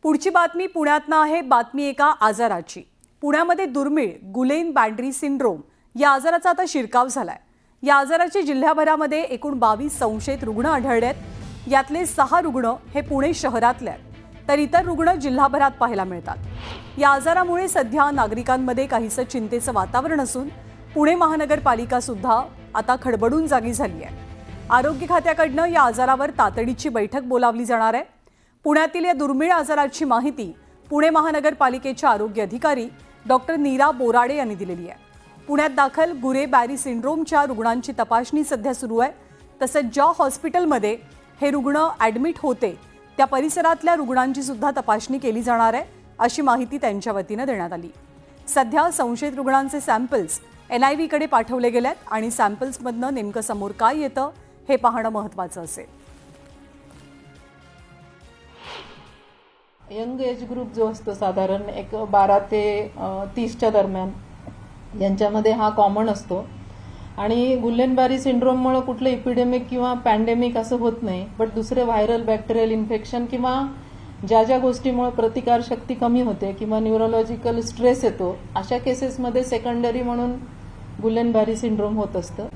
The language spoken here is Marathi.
पुढची बातमी पुण्यातनं आहे। बातमी एका आजाराची। पुण्यामध्ये दुर्मिळ गुलेन बॅंड्री सिंड्रोम या आजाराचा आता शिरकाव झालाय। या आजाराचे जिल्ह्याभरामध्ये एकूण 22 संशयित रुग्ण आढळले आहेत। यातले 6 रुग्ण हे पुणे शहरातले आहेत, तर इतर रुग्ण जिल्हाभरात पाहायला मिळतात। या आजारामुळे सध्या नागरिकांमध्ये काहीसं चिंतेचं वातावरण असून पुणे महानगरपालिका सुद्धा आता खडबडून जागी झाली आहे। आरोग्य खात्याकडनं या आजारावर तातडीची बैठक बोलावली जाणार आहे। पुण्यातील या दुर्मिळ आजाराची माहिती पुणे महानगरपालिकेचे आरोग्य अधिकारी डॉक्टर नीरा बोराडे यांनी दिलेली आहे। पुण्यात दाखल गुरे बॅरी सिंड्रोमच्या रुग्णांची तपासणी सध्या सुरू आहे। तसंच ज्या हॉस्पिटलमध्ये हे रुग्ण ॲडमिट होते त्या परिसरातल्या रुग्णांची सुद्धा तपासणी केली जाणार आहे, अशी माहिती त्यांच्या वतीनं देण्यात आली। सध्या संशयित रुग्णांचे सॅम्पल्स NIV कडे पाठवले गेलेत आणि सॅम्पल्समधनं नेमकं समोर काय येतं हे पाहणं महत्त्वाचं असेल। यंग एज ग्रुप जो असतो साधारण एक 12 ते 30च्या दरम्यान यांच्यामध्ये हा कॉमन असतो आणि गुल्लेन-बॅरी सिंड्रोममुळे कुठलं इपिडेमिक किंवा पॅन्डेमिक असं होत नाही, बट दुसरे व्हायरल बॅक्टेरियल इन्फेक्शन किंवा ज्या गोष्टीमुळे प्रतिकारशक्ती कमी होते किंवा न्यूरोलॉजिकल स्ट्रेस येतो अशा केसेसमध्ये सेकंडरी म्हणून गुल्लेन-बॅरी सिंड्रोम होत असतं।